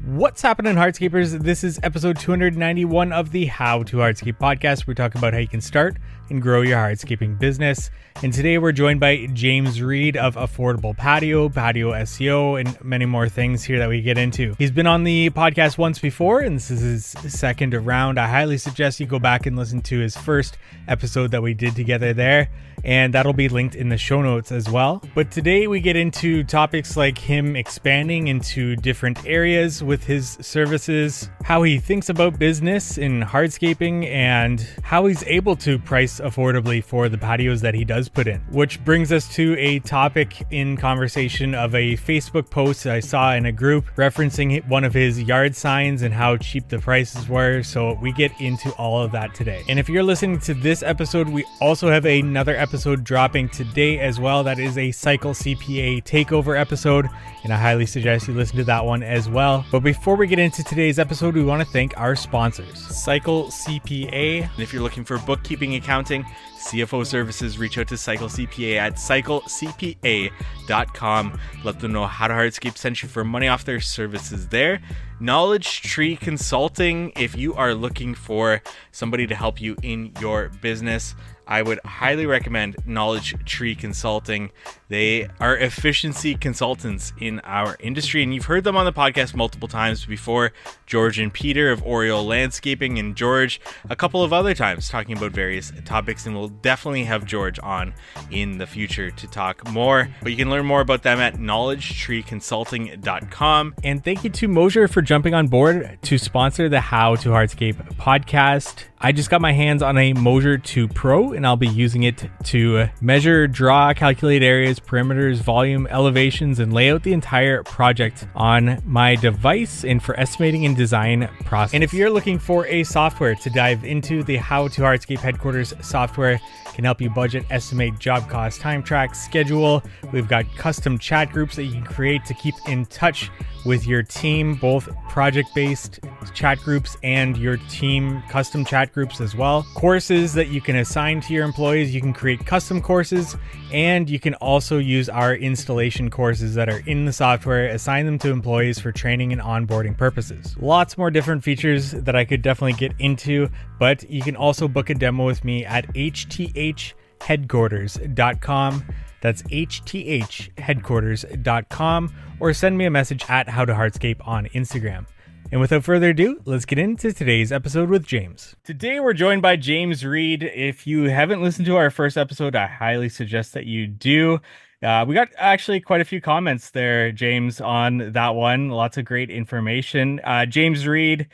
What's happening, Hardscapers? This is episode 291 of the How to Hardscape podcast. We're talking about how you can start and grow your hardscaping business. And today we're joined by James Reed of Affordable Patio, Patio SEO, and many more things here that we get into. He's been on the podcast once before, and this is his second round. I highly suggest you go back and listen to his first episode that we did together there, and that'll be linked in the show notes as well. But today we get into topics like him expanding into different areas with his services, how he thinks about business in hardscaping, and how he's able to price affordably for the patios that he does put in. Which brings us to a topic in conversation of a Facebook post I saw in a group referencing one of his yard signs and how cheap the prices were. So we get into all of that today. And if you're listening to this episode, we also have another episode dropping today as well. That is a Cycle CPA takeover episode, and I highly suggest you listen to that one as well. But before we get into today's episode, we want to thank our sponsors, Cycle CPA. And if you're looking for bookkeeping, accounting, CFO services, reach out to Cycle CPA at cyclecpa.com. Let them know How to Hardscape sent you for money off their services there. Knowledge Tree Consulting, if you are looking for somebody to help you in your business, I would highly recommend Knowledge Tree Consulting. They are efficiency consultants in our industry, and you've heard them on the podcast multiple times before. George and Peter of Oriole Landscaping, and George a couple of other times talking about various topics, and we'll definitely have George on in the future to talk more. But you can learn more about them at knowledgetreeconsulting.com. And thank you to Mosier for jumping on board to sponsor the How to Hardscape podcast. I just got my hands on a Mosier 2 Pro, and I'll be using it to measure, draw, calculate areas, perimeters, volume, elevations, and lay out the entire project on my device and for estimating and design process. And if you're looking for a software to dive into, the How to Hardscape headquarters software can help you budget, estimate, job cost, time track, schedule. We've got custom chat groups that you can create to keep in touch with your team, both project-based chat groups and your team custom chat groups as well. Courses that you can assign to your employees. You can create custom courses, and you can also use our installation courses that are in the software, assign them to employees for training and onboarding purposes. Lots more different features that I could definitely get into, but you can also book a demo with me at hthheadquarters.com. That's hthheadquarters.com, or send me a message at How to Hardscape on Instagram. And without further ado, let's get into today's episode with James. Today we're joined by James Reed. If you haven't listened to our first episode, I highly suggest that you do. We got actually quite a few comments there, James, on that one. Lots of great information. James Reed,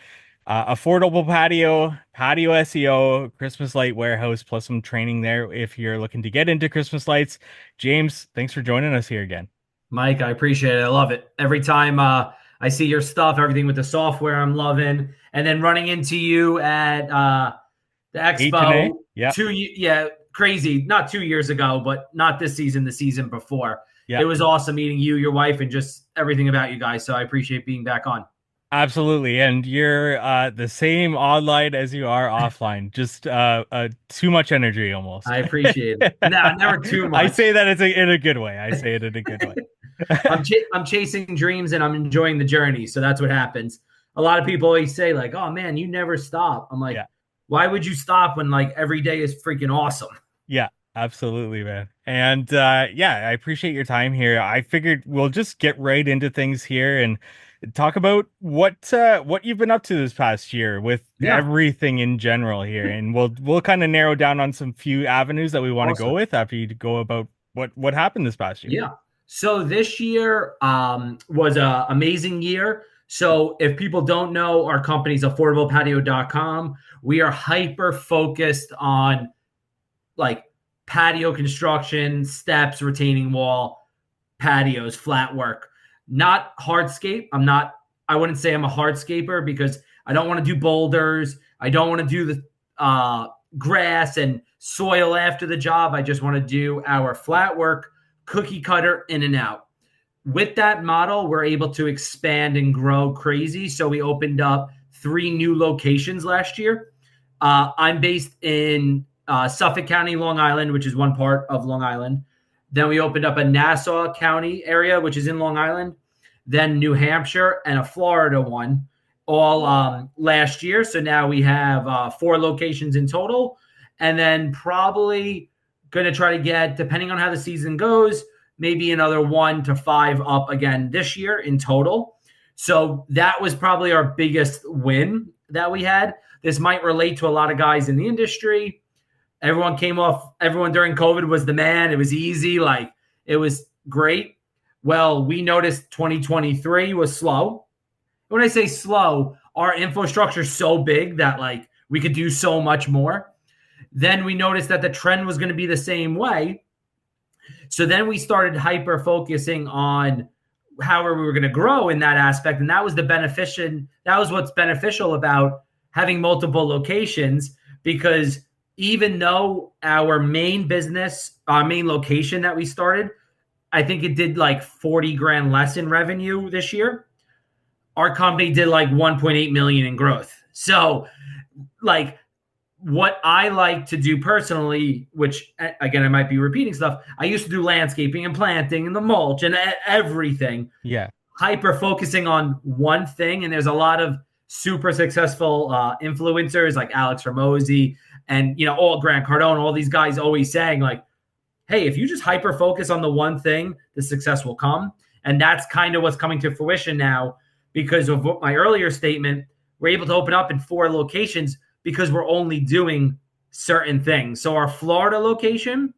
Affordable Patio, Patio SEO, Christmas light warehouse, plus some training there if you're looking to get into Christmas lights. James, thanks for joining us here again. Mike, I appreciate it. I love it. Every time I see your stuff, everything with the software, I'm loving. And then running into you at the expo, crazy. Not 2 years ago, but not this season, the season before. Yep. It was awesome meeting you, your wife, and just everything about you guys. So I appreciate being back on. Absolutely. And you're the same online as you are offline. Just too much energy almost. I appreciate it. No, never too much. I say that in a good way. I say it in a good way. I'm chasing dreams and I'm enjoying the journey. So that's what happens. A lot of people always say like, oh man, you never stop. I'm like, Why would you stop when like every day is freaking awesome? Yeah, absolutely, man. And I appreciate your time here. I figured we'll just get right into things here and talk about what you've been up to this past year with everything in general here. And we'll kind of narrow down on some few avenues that we want to go with after you go about what happened this past year. Yeah. So this year was an amazing year. So if people don't know, our company's affordablepatio.com. We are hyper focused on like patio construction, steps, retaining wall, patios, flat work. Not hardscape. I wouldn't say I'm a hardscaper because I don't want to do boulders. I don't want to do the grass and soil after the job. I just want to do our flat work, cookie cutter, in and out. With that model, we're able to expand and grow crazy. So we opened up 3 new locations last year. I'm based in Suffolk County, Long Island, which is one part of Long Island. Then we opened up a Nassau County area, which is in Long Island. then New Hampshire, and a Florida one, all last year. So now we have 4 locations in total, and then probably going to try to get, depending on how the season goes, maybe another 1 to 5 up again this year in total. So that was probably our biggest win that we had. This might relate to a lot of guys in the industry. Everyone during COVID was the man. It was easy. Like, it was great. Well, we noticed 2023 was slow. When I say slow, our infrastructure is so big that like we could do so much more. Then we noticed that the trend was going to be the same way. So then we started hyper focusing on how we were going to grow in that aspect. And that was what's beneficial about having multiple locations, because even though our main location that we started, I think it did like 40 grand less in revenue this year. Our company did like 1.8 million in growth. So like, what I like to do personally, which again, I might be repeating stuff, I used to do landscaping and planting and the mulch and everything. Yeah. Hyper focusing on one thing. And there's a lot of super successful influencers like Alex Ramosi and, all Grant Cardone, all these guys always saying like, hey, if you just hyper focus on the one thing, the success will come. And that's kind of what's coming to fruition now because of my earlier statement. We're able to open up in 4 locations because we're only doing certain things. So our Florida location,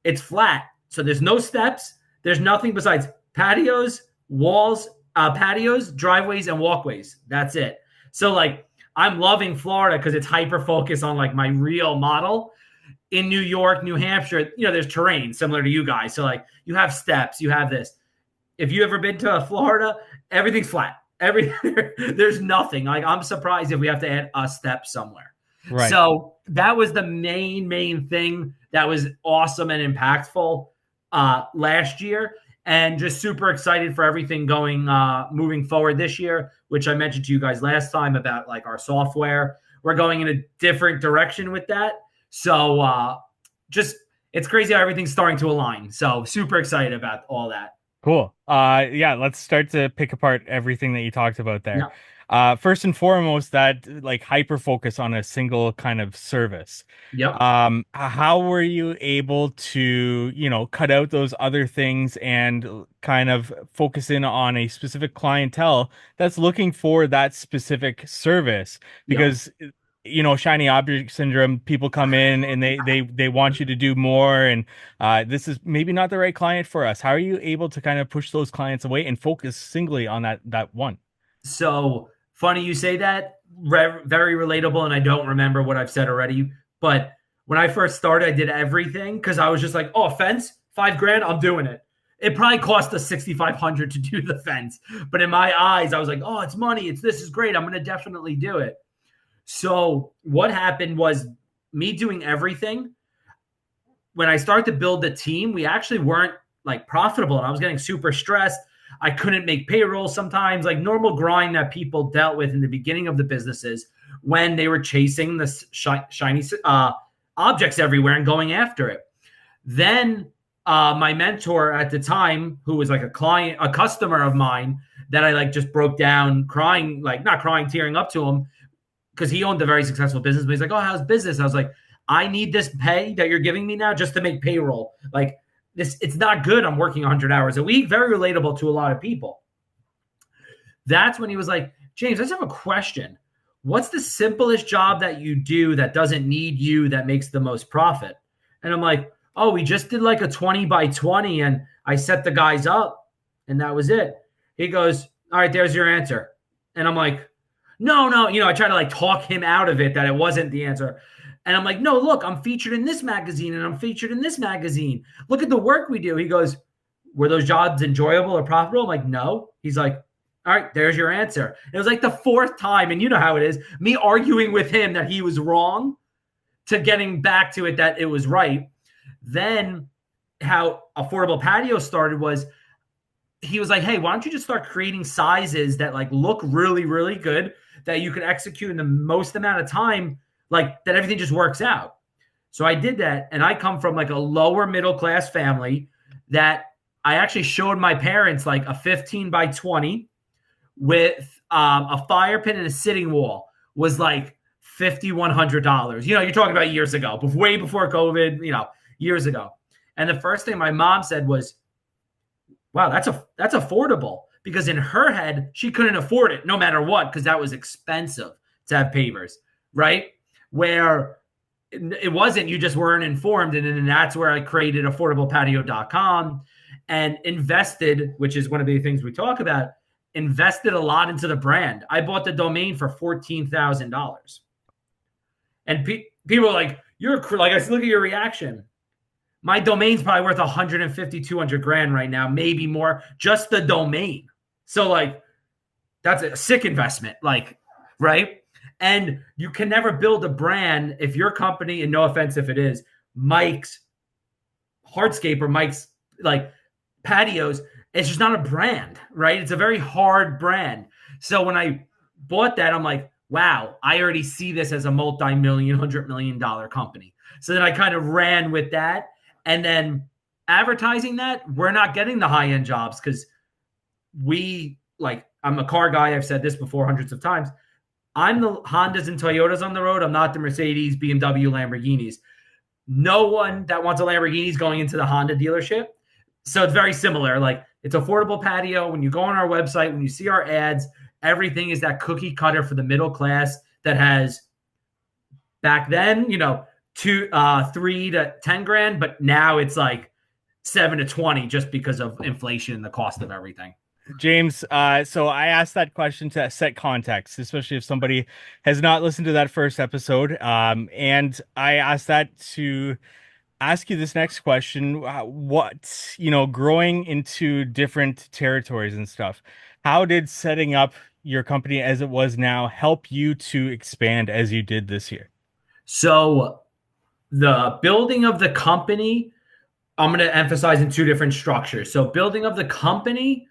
it's flat. So there's no steps. There's nothing besides patios, walls, patios, driveways, and walkways. That's it. So like, I'm loving Florida because it's hyper focused on like my real model. In New York, New Hampshire, there's terrain similar to you guys. So like, you have steps, you have this. If you ever been to Florida, everything's flat. There's nothing. Like, I'm surprised if we have to add a step somewhere. Right. So that was the main thing that was awesome and impactful last year, and just super excited for everything moving forward this year, which I mentioned to you guys last time about like our software. We're going in a different direction with that. So it's crazy how everything's starting to align. So super excited about all that. Cool. Yeah, let's start to pick apart everything that you talked about there. Yeah. First and foremost, that like hyper focus on a single kind of service. Yep. How were you able to, cut out those other things and kind of focus in on a specific clientele that's looking for that specific service? Because shiny object syndrome, people come in and they want you to do more, and this is maybe not the right client for us. How are you able to kind of push those clients away and focus singly on that one? So funny you say that. Very relatable, and I don't remember what I've said already, but when I first started, I did everything because I was just like, oh, a fence, $5,000, I'm doing it. It probably cost us $6,500 to do the fence, but in my eyes, I was like, oh, it's money, this is great, I'm going to definitely do it. So what happened was me doing everything. When I started to build the team, we actually weren't like profitable, and I was getting super stressed. I couldn't make payroll sometimes, like normal grind that people dealt with in the beginning of the businesses when they were chasing the shiny objects everywhere and going after it. Then my mentor at the time, who was like a customer of mine that I like just broke down crying, like not crying, tearing up to him, because he owned a very successful business. But he's like, oh, how's business? I was like, I need this pay that you're giving me now just to make payroll. Like this, it's not good. I'm working 100 hours a week. Very relatable to a lot of people. That's when he was like, James, I just have a question. What's the simplest job that you do that doesn't need you that makes the most profit? And I'm like, oh, we just did like a 20 by 20 and I set the guys up and that was it. He goes, all right, there's your answer. And I'm like, no, I try to like talk him out of it that it wasn't the answer. And I'm like, no, look, I'm featured in this magazine and I'm featured in this magazine. Look at the work we do. He goes, were those jobs enjoyable or profitable? I'm like, no. He's like, all right, there's your answer. And it was like the 4th time, and you know how it is, me arguing with him that he was wrong to getting back to it that it was right. Then how Affordable Patio started was he was like, hey, why don't you just start creating sizes that like look really, really good that you can execute in the most amount of time, like that everything just works out. So I did that. And I come from like a lower middle class family that I actually showed my parents like a 15 by 20 with a fire pit and a sitting wall was like $5,100. You're talking about years ago, way before COVID, years ago. And the first thing my mom said was, wow, that's affordable, because in her head she couldn't afford it no matter what, because that was expensive to have pavers, right? Where it wasn't, you just weren't informed. And then that's where I created affordablepatio.com and invested, which is one of the things we talk about, invested a lot into the brand. I bought the domain for $14,000. And people are like, you're like, I said, look at your reaction. My domain's probably worth 150, 200 grand right now, maybe more, just the domain. So like, that's a sick investment, like, right? And you can never build a brand if your company, and no offense if it is, Mike's Hardscape or Mike's like Patios, it's just not a brand, right? It's a very hard brand. So when I bought that, I'm like, wow, I already see this as a multi-million, $100 million company. So then I kind of ran with that. And then advertising that, we're not getting the high-end jobs because I'm a car guy. I've said this before hundreds of times. I'm the Hondas and Toyotas on the road. I'm not the Mercedes, BMW, Lamborghinis. No one that wants a Lamborghini is going into the Honda dealership. So it's very similar. Like, it's Affordable Patio. When you go on our website, when you see our ads, everything is that cookie cutter for the middle class that has, back then, 3 to 10 grand, but now it's like 7 to 20 just because of inflation and the cost of everything. James, so I asked that question to set context, especially if somebody has not listened to that first episode. And I asked that to ask you this next question. Growing into different territories and stuff, how did setting up your company as it was now help you to expand as you did this year? So the building of the company, I'm going to emphasize in two different structures. So building of the company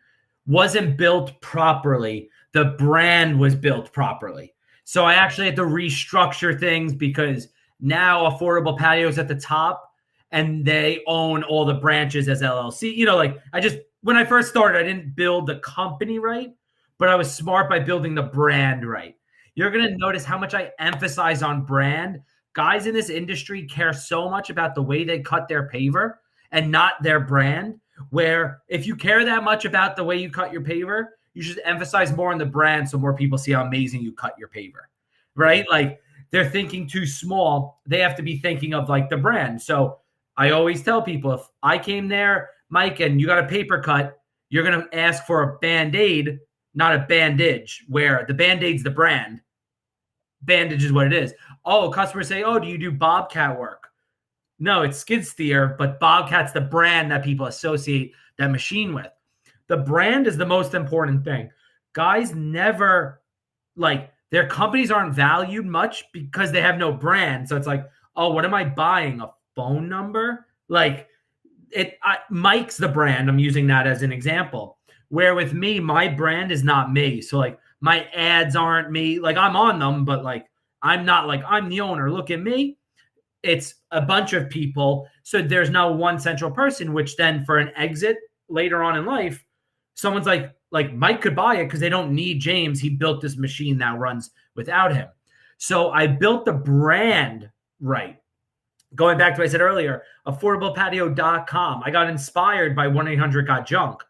wasn't built properly. The brand was built properly. So I actually had to restructure things because now Affordable Patio is at the top and they own all the branches as LLC. When I first started, I didn't build the company right, but I was smart by building the brand right. You're going to notice how much I emphasize on brand. Guys in this industry care so much about the way they cut their paver and not their brand, where if you care that much about the way you cut your paver, you should emphasize more on the brand so more people see how amazing you cut your paver, right? Like, they're thinking too small. They have to be thinking of like the brand. So I always tell people, if I came there, Mike, and you got a paper cut, you're going to ask for a Band-Aid, not a bandage, where the Band-Aid's the brand. Bandage is what it is. Oh, customers say, oh, do you do Bobcat work? No, it's skid steer, but Bobcat's the brand that people associate that machine with. The brand is the most important thing. Guys never, their companies aren't valued much because they have no brand. So it's like, oh, what am I buying? A phone number? Mike's the brand. I'm using that as an example. Where with me, my brand is not me. So like, my ads aren't me. Like, I'm on them, but like, I'm not like, I'm the owner. Look at me. It's a bunch of people. So there's no one central person, which then for an exit later on in life, someone's like Mike could buy it because they don't need James. He built this machine that runs without him. So I built the brand right. Going back to what I said earlier, affordablepatio.com. I got inspired by 1-800-GOT-JUNK.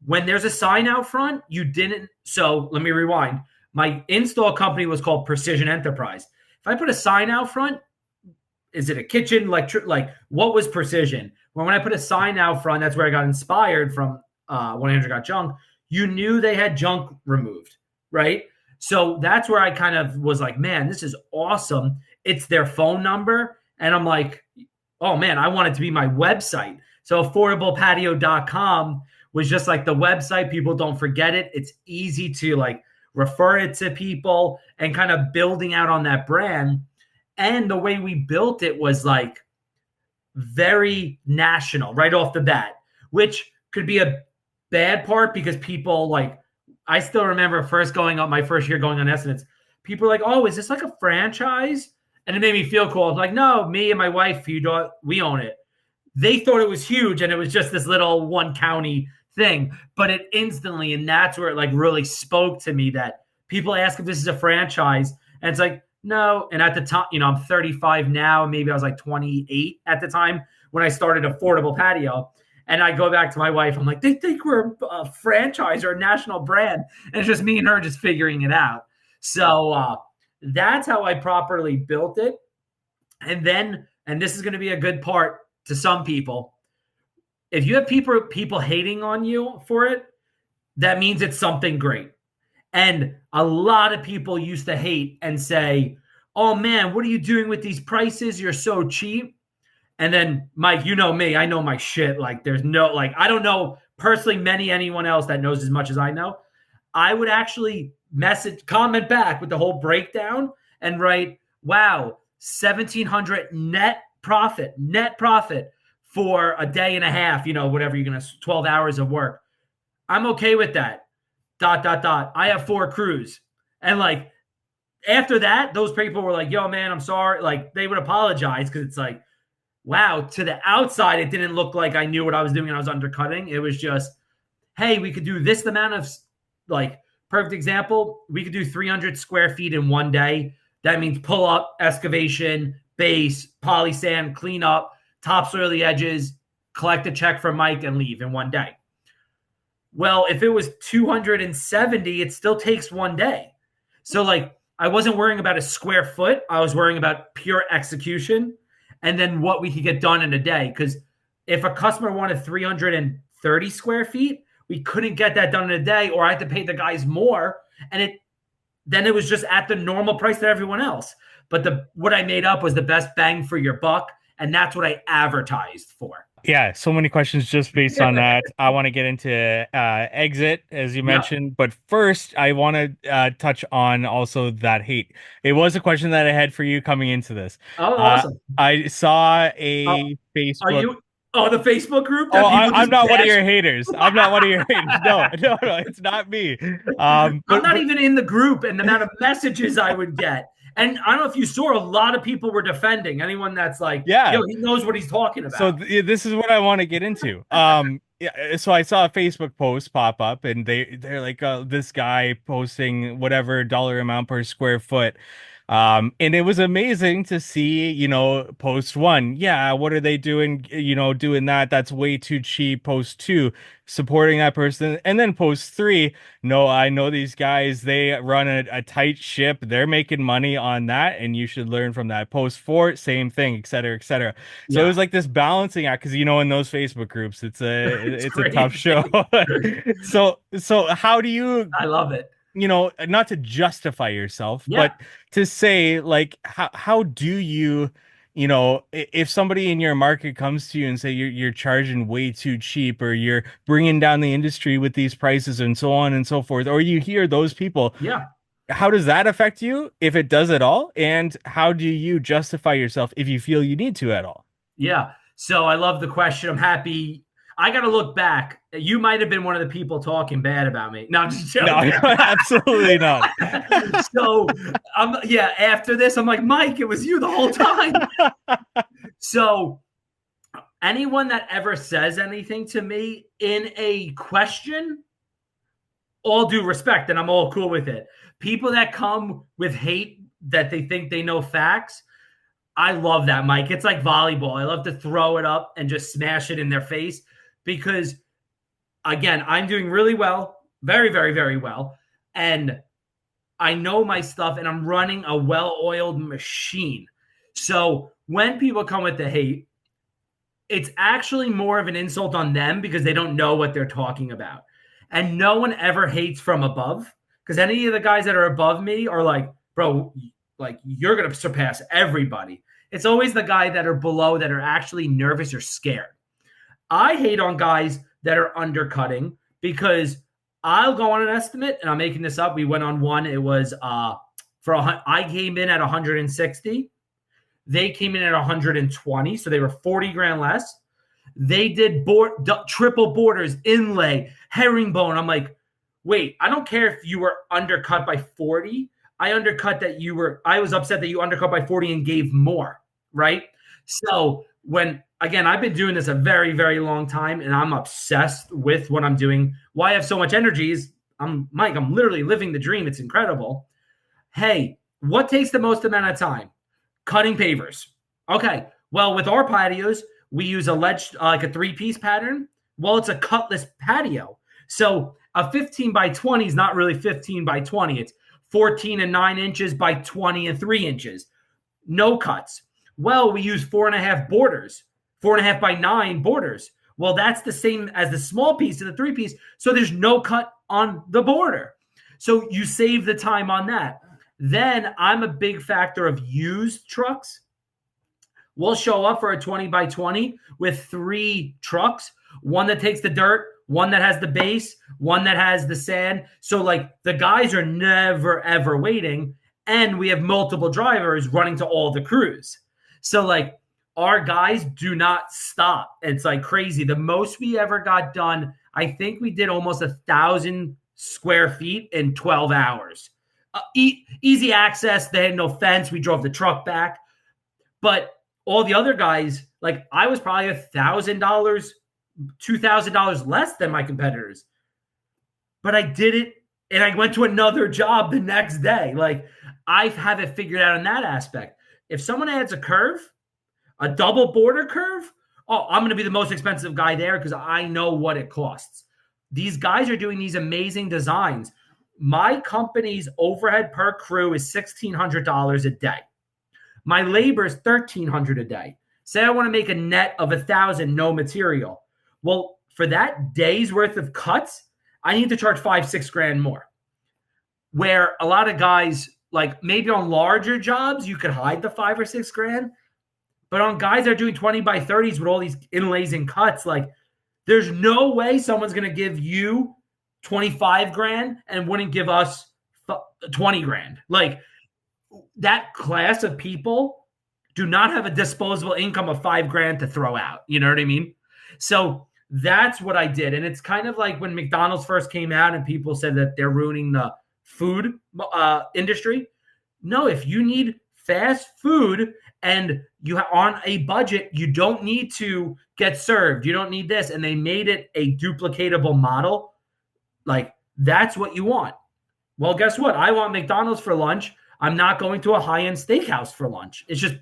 When there's a sign out front, you didn't. So let me rewind. My install company was called Precision Enterprise. If I put a sign out front, is it a kitchen, electric? Like, what was Precision? When I put a sign out front, that's where I got inspired from 1-800-GOT-JUNK. You knew they had junk removed, right? So that's where I kind of was like, man, this is awesome. It's their phone number. And I'm like, oh, man, I want it to be my website. So affordablepatio.com was just like the website. People don't forget it. It's easy to like refer it to people and kind of building out on that brand. And the way we built it was like very national right off the bat, which could be a bad part because people like, I still remember my first year going on estimates. People were like, oh, is this like a franchise? And it made me feel cool. I was like, no, me and my wife, we own it. they thought it was huge and it was just this little one county thing, but it instantly, and that's where it like really spoke to me that people ask if this is a franchise, and it's like, no. And at the time, I'm 35 now, and maybe I was like 28 at the time when I started Affordable Patio. And I go back to my wife, I'm like, they think we're a franchise or a national brand. And it's just me and her just figuring it out. So that's how I properly built it. And then, and this is going to be a good part to some people, if you have people hating on you for it, that means it's something great. And a lot of people used to hate and say, "Oh man, what are you doing with these prices? You're so cheap." And then, Mike, you know me, I know my shit. Like, there's no, like, I don't know personally anyone else that knows as much as I know. I would actually comment back with the whole breakdown and write, wow, 1,700 net profit for a day and a half, whatever you're going to, 12 hours of work. I'm okay with that. ... I have 4 crews. And like, after that, those people were like, yo, man, I'm sorry. Like, they would apologize because it's like, wow, to the outside, it didn't look like I knew what I was doing and I was undercutting. It was just, hey, we could do this amount of, like, perfect example, we could do 300 square feet in one day. That means pull up, excavation, base, poly sand, clean up, topsoil the edges, collect a check from Mike, and leave in one day. Well, if it was 270, it still takes one day. So, like, I wasn't worrying about a square foot. I was worrying about pure execution and then what we could get done in a day. Because if a customer wanted 330 square feet, we couldn't get that done in a day, or I had to pay the guys more. And then it was just at the normal price that everyone else. But what I made up was the best bang for your buck. And that's what I advertised for. Yeah, so many questions just based on that. I want to get into exit, as you Yep. mentioned, but first I want to touch on also that hate. It was a question that I had for you coming into this. Oh, Uh, awesome. I saw Oh, a are Facebook. you? Oh, the Facebook group Oh, that people I'm just not one of bash. your haters. I'm not one of your haters. No, no, no, it's not me. I'm not But even in the group, and the amount of messages I would get. And I don't know if you saw, a lot of people were defending anyone that's like, yeah, yo, he knows what he's talking so about. this is what I want to get into. Yeah, so I saw a Facebook post pop up, and they're like, this guy posting whatever dollar amount per square foot. And it was amazing to see, post one, yeah, what are they doing? Doing that? That's way too cheap. Post two, supporting that person, and then post three, no, I know these guys, they run a tight ship. They're making money on that, and you should learn from that. Post four, same thing, et cetera, et cetera. So it Yeah, was like this balancing act because in those Facebook groups, it's a it's it's a tough show. crazy. So how do you I love it. not to justify yourself, Yeah, but to say like how do you if somebody in your market comes to you and say you're charging way too cheap or you're bringing down the industry with these prices and so on and so forth, or you hear those people, yeah, how does that affect you if it does at all? And how do you justify yourself if you feel you need to at all? yeah. So I love the question. I'm happy. I got to look back. You might have been one of the people talking bad about me. No, I'm just No, joking. absolutely not. So, yeah, after this, I'm like, Mike, it was you the whole time. So, anyone that ever says anything to me in a question, all due respect, and I'm all cool with it. People that come with hate that they think they know facts, I love that, Mike. It's like volleyball. I love to throw it up and just smash it in their face because, again, I'm doing really well, very, very, very well. And I know my stuff and I'm running a well-oiled machine. So when people come with the hate, it's actually more of an insult on them because they don't know what they're talking about. And no one ever hates from above because any of the guys that are above me are like, bro, like you're going to surpass everybody. It's always the guy that are below that are actually nervous or scared. I hate on guys that are undercutting because I'll go on an estimate and I'm making this up. We went on one. It was I came in at 160. They came in at 120, so they were 40 grand less. They did triple borders, inlay, herringbone. I'm like, wait, I don't care if you were undercut by 40. I was upset that you undercut by 40 and gave more, right? So when again, I've been doing this a very, very long time, and I'm obsessed with what I'm doing. Why I have so much energy is I'm literally living the dream. It's incredible. Hey, what takes the most amount of time? Cutting pavers. Okay. Well, with our patios, we use a ledge, like a three-piece pattern. Well, it's a cutless patio. So a 15 by 20 is not really 15 by 20. It's 14 and 9 inches by 20 and 3 inches. No cuts. Well, we use 4.5 borders, 4.5 by 9 borders. Well, that's the same as the small piece and the three piece. So there's no cut on the border. So you save the time on that. Then I'm a big factor of used trucks. We'll show up for a 20 by 20 with 3 trucks, one that takes the dirt, one that has the base, one that has the sand. So like the guys are never ever waiting, and we have multiple drivers running to all the crews. So like our guys do not stop. It's like crazy. The most we ever got done, I think we did almost 1,000 square feet in 12 hours. Easy access. They had no fence. We drove the truck back. But all the other guys, like I was probably $1,000, $2,000 less than my competitors. But I did it, and I went to another job the next day. Like I have it figured out in that aspect. If someone adds a curve, a double border curve, oh, I'm going to be the most expensive guy there because I know what it costs. These guys are doing these amazing designs. My company's overhead per crew is $1,600 a day. My labor is $1,300 a day. Say I want to make a net of 1,000, no material. Well, for that day's worth of cuts, I need to charge $5-6 grand more. Where a lot of guys, like maybe on larger jobs, you could hide the $5 or $6 grand. But on guys that are doing 20 by 30s with all these inlays and cuts, like there's no way someone's going to give you 25 grand and wouldn't give us 20 grand. Like that class of people do not have a disposable income of 5 grand to throw out. You know what I mean? So that's what I did. And it's kind of like when McDonald's first came out and people said that they're ruining the food industry. No, if you need fast food and you are on a budget, you don't need to get served. You don't need this. And they made it a duplicatable model. Like that's what you want. Well, guess what? I want McDonald's for lunch. I'm not going to a high-end steakhouse for lunch. It's just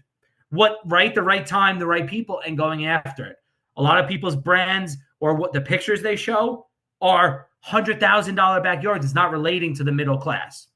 the right time, the right people, and going after it. A lot of people's brands or what the pictures they show are $100,000 backyards. It's not relating to the middle class.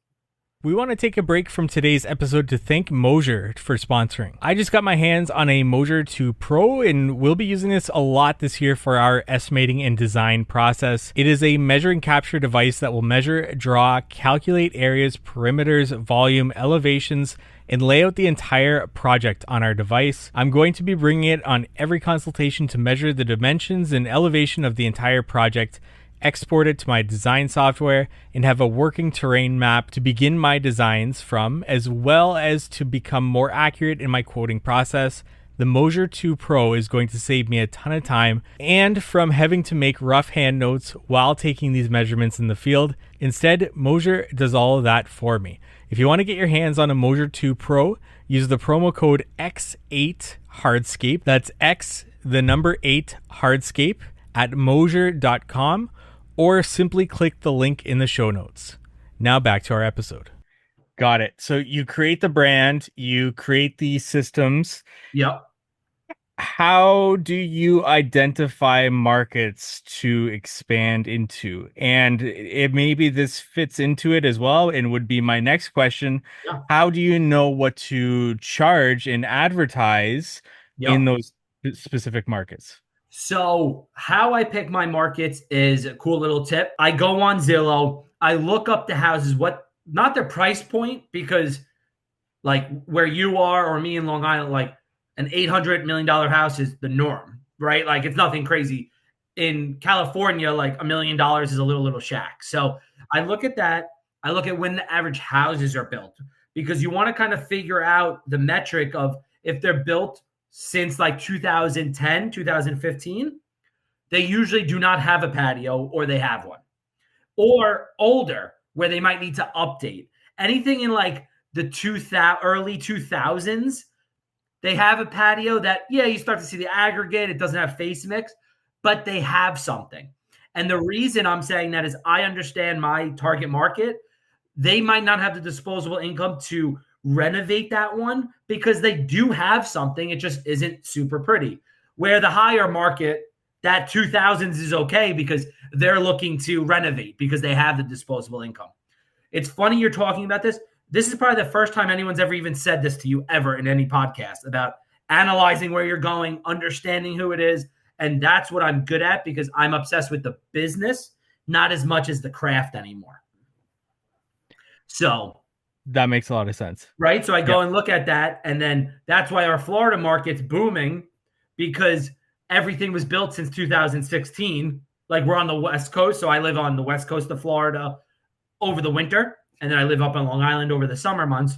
We want to take a break from today's episode to thank Moser for sponsoring. I just got my hands on a Moser 2 Pro, and we'll be using this a lot this year for our estimating and design process. It is a measure and capture device that will measure, draw, calculate areas, perimeters, volume, elevations, and lay out the entire project on our device. I'm going to be bringing it on every consultation to measure the dimensions and elevation of the entire project, export it to my design software, and have a working terrain map to begin my designs from, as well as to become more accurate in my quoting process. The Moser 2 Pro is going to save me a ton of time and from having to make rough hand notes while taking these measurements in the field. Instead, Moser does all of that for me. If you want to get your hands on a Moser 2 Pro, use the promo code X8Hardscape. That's X, the number 8 Hardscape at Moser.com, or simply click the link in the show notes. Now back to our episode. Got it. So you create the brand, you create the systems. Yep. How do you identify markets to expand into? And maybe this fits into it as well, and would be my next question. Yeah. How do you know what to charge and advertise in those specific markets? So how I pick my markets is a cool little tip. I go on Zillow. I look up the houses, not their price point, because like where you are or me in Long Island, like an $800 million house is the norm, right? Like it's nothing crazy. In California, like $1 million is a little shack. So I look at that. I look at when the average houses are built, because you want to kind of figure out the metric of if they're built since like 2010, 2015, they usually do not have a patio, or they have one, or older where they might need to update. Anything in like the early 2000s, They have a patio that, yeah, you start to see the aggregate. It doesn't have face mix, but they have something. And the reason I'm saying that is I understand my target market. They might not have the disposable income to renovate that one because they do have something. It just isn't super pretty. Where the higher market, that 2000s is okay because they're looking to renovate because they have the disposable income. It's funny you're talking about this. This is probably the first time anyone's ever even said this to you ever in any podcast about analyzing where you're going, understanding who it is. And that's what I'm good at because I'm obsessed with the business, not as much as the craft anymore. So, That makes a lot of sense. right. So I Yeah. go and look at that. And then that's why our Florida market's booming because everything was built since 2016. Like we're on the West Coast. So I live on the West Coast of Florida over the winter. And then I live up on Long Island over the summer months.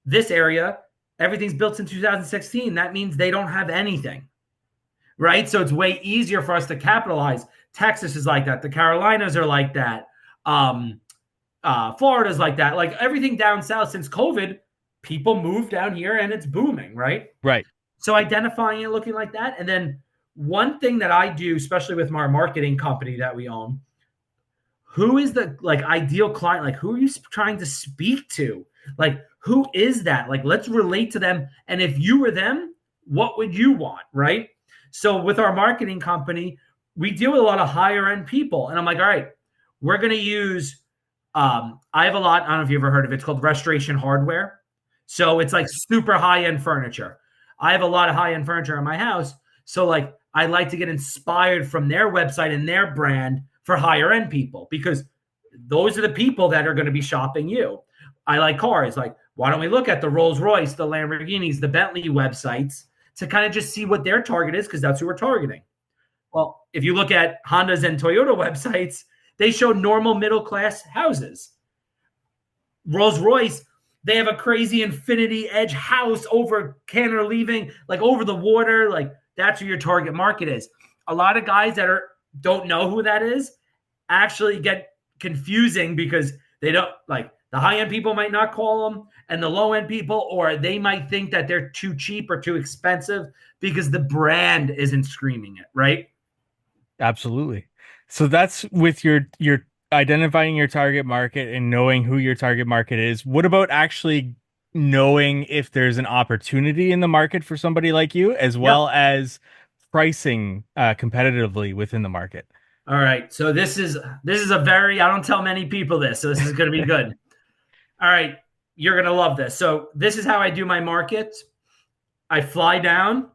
This area, everything's built in 2016. That means they don't have anything. Right. So it's way easier for us to capitalize. Texas is like that. The Carolinas are like that. Florida's like that. Like everything down south since COVID, people move down here and it's booming, right? Right. So identifying it looking like that. And then one thing that I do, especially with our marketing company that we own, who is the like ideal client? Like who are you trying to speak to? Like who is that? Like let's relate to them. And if you were them, what would you want? Right. So with our marketing company, we deal with a lot of higher end people. And I'm like, all right, we're going to use I have a lot. I don't know if you ever heard of it. It's called Restoration Hardware. So it's like super high end furniture. I have a lot of high end furniture in my house. So like I like to get inspired from their website and their brand for higher end people because those are the people that are going to be shopping you. I like cars. Like, why don't we look at the Rolls Royce, the Lamborghinis, the Bentley websites to kind of just see what their target is because that's who we're targeting. Well, if you look at Honda's and Toyota websites, they show normal middle class houses. Rolls Royce, they have a crazy Infinity Edge house over Canada leaving, like over the water. Like that's who your target market is. A lot of guys that don't know who that is actually get confusing because they don't like the high end people might not call them and the low end people, or they might think that they're too cheap or too expensive because the brand isn't screaming it, right? Absolutely. So that's with your identifying your target market and knowing who your target market is. What about actually knowing if there's an opportunity in the market for somebody like you, as Yep. well as pricing competitively within the market? All right. So this is a very I don't tell many people this, so this is going to be good. All right, you're going to love this. So this is how I do my markets. I fly down.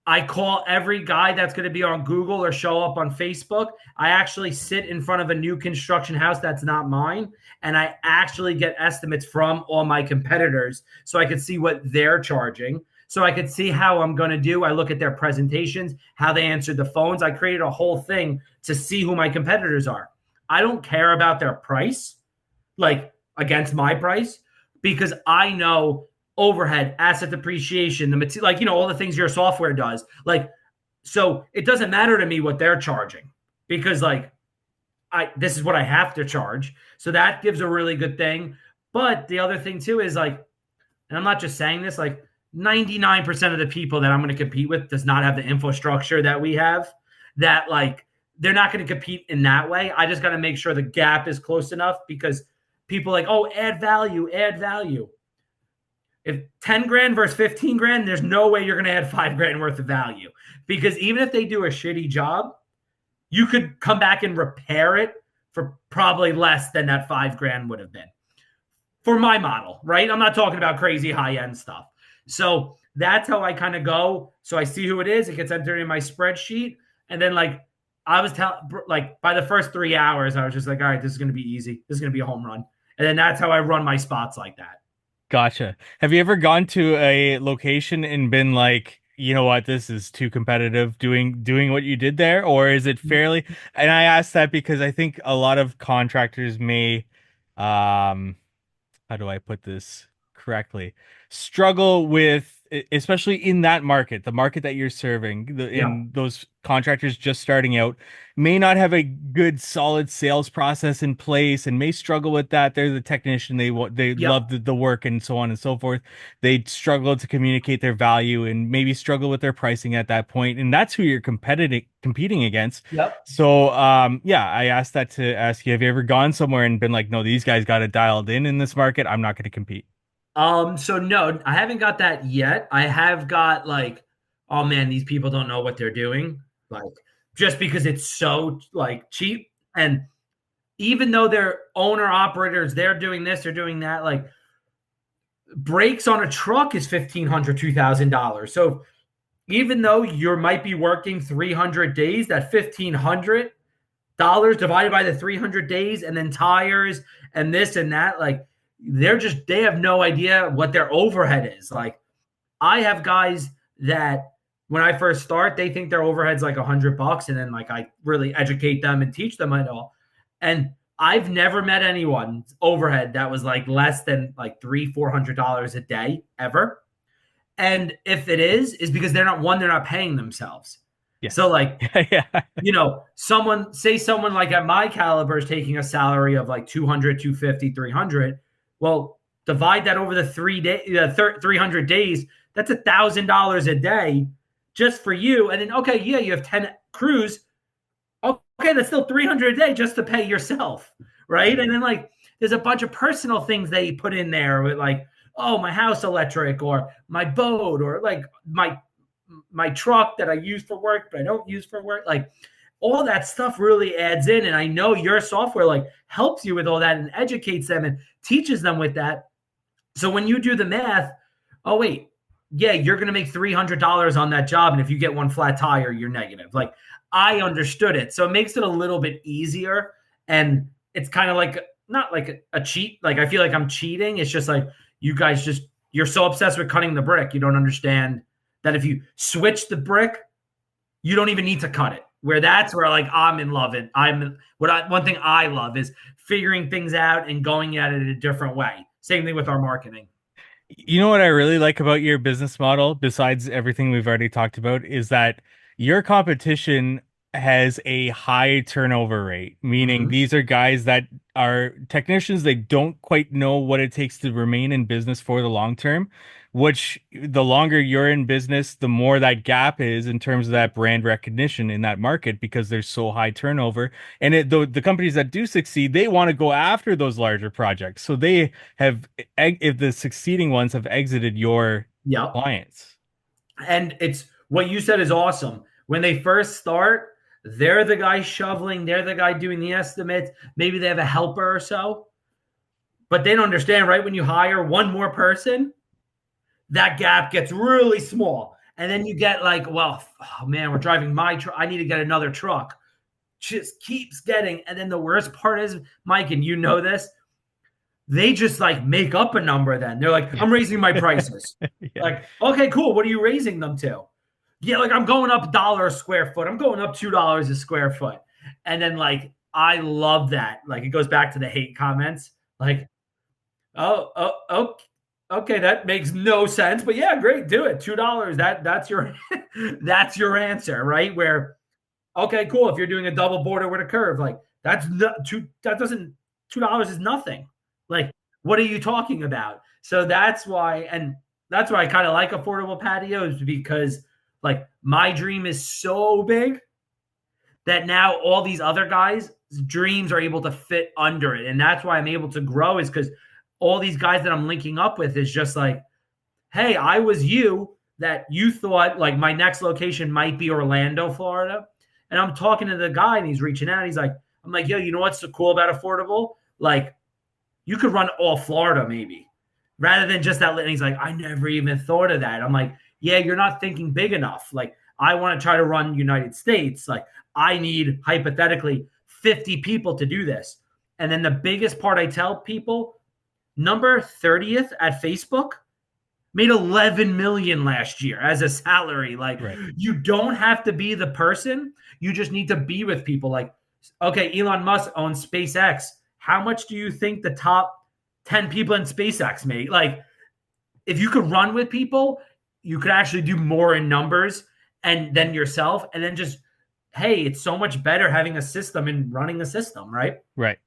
I call every guy that's going to be on Google or show up on Facebook. I actually sit in front of a new construction house that's not mine, and I actually get estimates from all my competitors so I could see what they're charging. So I could see how I'm going to do. I look at their presentations, how they answered the phones. I created a whole thing to see who my competitors are. I don't care about their price, like against my price, because I know overhead, asset depreciation, the material, like all the things your software does. Like, so it doesn't matter to me what they're charging because like this is what I have to charge. So that gives a really good thing. But the other thing too is like, and I'm not just saying this, like 99% of the people that I'm going to compete with does not have the infrastructure that we have, that like they're not going to compete in that way. I just got to make sure the gap is close enough because people like, oh, add value, add value. If 10 grand versus 15 grand, there's no way you're going to add 5 grand worth of value because even if they do a shitty job, you could come back and repair it for probably less than that 5 grand would have been for my model, right? I'm not talking about crazy high end stuff. So that's how I kind of go. So I see who it is. It gets entered in my spreadsheet. And then like I was telling, like by the first 3 hours, I was just like, all right, this is going to be easy. This is going to be a home run. And then that's how I run my spots like that. Gotcha. Have you ever gone to a location and been like, you know what, this is too competitive doing what you did there? Or is it fairly, and I ask that because I think a lot of contractors may how do I put this? correctly, struggle with, especially in that market, the market that you're serving, Yep. in those contractors just starting out, may not have a good, solid sales process in place and may struggle with that. They're the technician, they Yep. love the work and so on and so forth. They struggle to communicate their value and maybe struggle with their pricing at that point, and that's who you're competing against. Yep. So, yeah, I asked that to ask you, have you ever gone somewhere and been like, no, these guys got it dialed in this market. I'm not going to compete. So no, I haven't got that yet. I have got like, oh man, these people don't know what they're doing. Like, just because it's so like cheap. And even though they're owner operators, they're doing this, they're doing that. Like, brakes on a truck is $1,500, $2,000. So even though you might be working 300 days, that $1,500 divided by the 300 days, and then tires and this and that, like, they have no idea what their overhead is. Like, I have guys that when I first start, they think their overhead's like $100, and then like I really educate them and teach them it all. And I've never met anyone's overhead that was like less than like $300-$400 a day ever. And if it is because they're not paying themselves. So Yes. like, Yeah. someone like at my caliber is taking a salary of like 200, 250, 300. Well, divide that over the 300 days. That's $1,000 a day just for you. And then, okay, yeah, you have 10 crews. Okay, that's still 300 a day just to pay yourself. Right. And then like, there's a bunch of personal things they put in there with like, oh, my house electric, or my boat, or like my truck that I use for work, but I don't use for work. Like, all that stuff really adds in. And I know your software like helps you with all that and educates them and teaches them with that. So when you do the math, oh, wait, yeah, you're going to make $300 on that job. And if you get one flat tire, you're negative. Like, I understood it. So it makes it a little bit easier. And it's kind of like, not like a cheat. Like, I feel like I'm cheating. It's just like, you guys you're so obsessed with cutting the brick. You don't understand that if you switch the brick, you don't even need to cut it. Where that's where like I'm in love. And one thing I love is figuring things out and going at it a different way. Same thing with our marketing. You know what I really like about your business model, besides everything we've already talked about, is that your competition has a high turnover rate, meaning Mm-hmm. these are guys that are technicians. They don't quite know what it takes to remain in business for the long term, which the longer you're in business, the more that gap is in terms of that brand recognition in that market because there's so high turnover. And the companies that do succeed, they want to go after those larger projects. So they have, if the succeeding ones have exited your Yep. clients. And it's what you said is awesome. When they first start, they're the guy shoveling, they're the guy doing the estimates. Maybe they have a helper or so, but they don't understand, right? When you hire one more person, that gap gets really small. And then you get like, well, oh man, we're driving my truck. I need to get another truck. Just keeps getting. And then the worst part is, Mike, and you know this, they just like make up a number then. They're like, I'm raising my prices. Yeah. Like, okay, cool. What are you raising them to? Yeah, like I'm going up $1 a square foot. I'm going up $2 a square foot. And then like I love that. Like it goes back to the hate comments. Like, oh, okay, that makes no sense. But yeah, great, do it. $2. That's your that's your answer, right? Where okay, cool. If you're doing a double border with a curve, like that's not two. That doesn't $2 is nothing. Like, what are you talking about? So that's why I kind of like affordable patios because like my dream is so big that now all these other guys' dreams are able to fit under it, and that's why I'm able to grow is because all these guys that I'm linking up with is just like, hey, I was you that you thought like my next location might be Orlando, Florida. And I'm talking to the guy and he's reaching out. He's like, I'm like, yo, you know what's so cool about affordable? Like, you could run all Florida maybe rather than just that. And he's like, I never even thought of that. I'm like, yeah, you're not thinking big enough. Like, I want to try to run United States. Like, I need hypothetically 50 people to do this. And then the biggest part I tell people, number 30th at Facebook made 11 million last year as a salary. Like, Right. you don't have to be the person, you just need to be with people. Like, okay, Elon Musk owns SpaceX. How much do you think the top 10 people in SpaceX make? Like, if you could run with people, you could actually do more in numbers and then yourself, and then just, hey, it's so much better having a system and running a system, right? Right.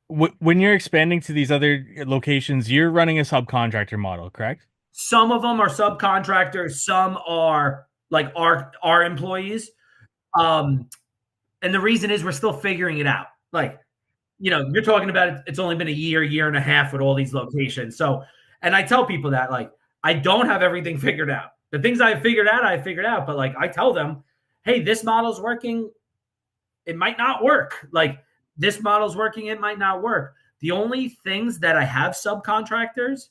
When you're expanding to these other locations, you're running a subcontractor model, correct? Some of them are subcontractors, some are like our employees. Um, and the reason is we're still figuring it out. Like, you're talking about it's only been a year and a half with all these locations. So, and I tell people that, like, I don't have everything figured out. The things I figured out, but like I tell them, hey, this model's working, it might not work. Like, this model's working, it might not work. The only things that I have subcontractors,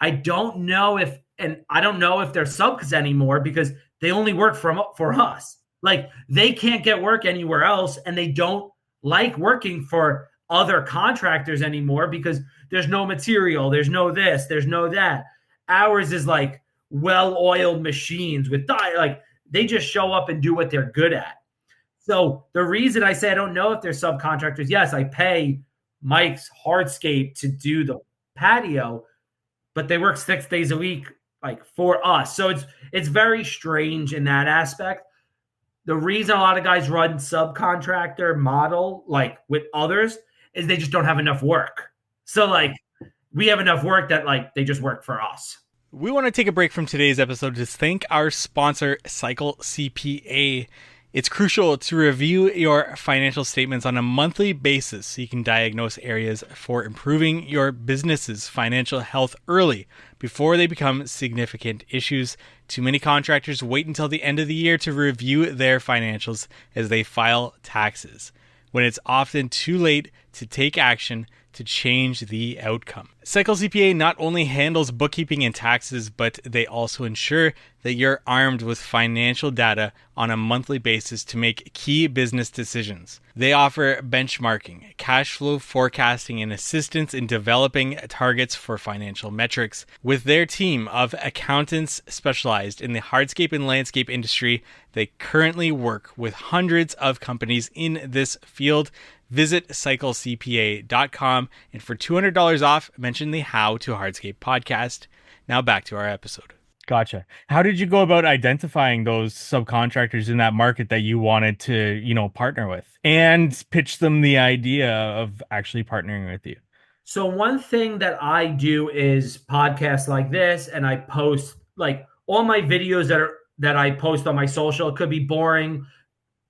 I don't know if, and I don't know if they're subs anymore because they only work for us. Like, they can't get work anywhere else, and they don't like working for other contractors anymore because there's no material, there's no this, there's no that. Ours is like well-oiled machines with like they just show up and do what they're good at. So the reason I say I don't know if they're subcontractors, yes, I pay Mike's Hardscape to do the patio, but they work 6 days a week, like, for us. So it's very strange in that aspect. The reason a lot of guys run subcontractor model, like with others, is they just don't have enough work. So like we have enough work that like they just work for us. We want to take a break from today's episode to thank our sponsor, Cycle CPA. It's crucial to review your financial statements on a monthly basis so you can diagnose areas for improving your business's financial health early before they become significant issues. Too many contractors wait until the end of the year to review their financials as they file taxes, when it's often too late to take action to change the outcome. Cycle CPA not only handles bookkeeping and taxes, but they also ensure that you're armed with financial data on a monthly basis to make key business decisions. They offer benchmarking, cash flow forecasting, and assistance in developing targets for financial metrics. With their team of accountants specialized in the hardscape and landscape industry, they currently work with hundreds of companies in this field. Visit cyclecpa.com, and for $200 off, mention the How to Hardscape podcast. Now back to our episode. Gotcha. How did you go about identifying those subcontractors in that market that you wanted to, partner with and pitch them the idea of actually partnering with you? So one thing that I do is podcasts like this, and I post like all my videos that I post on my social. It could be boring.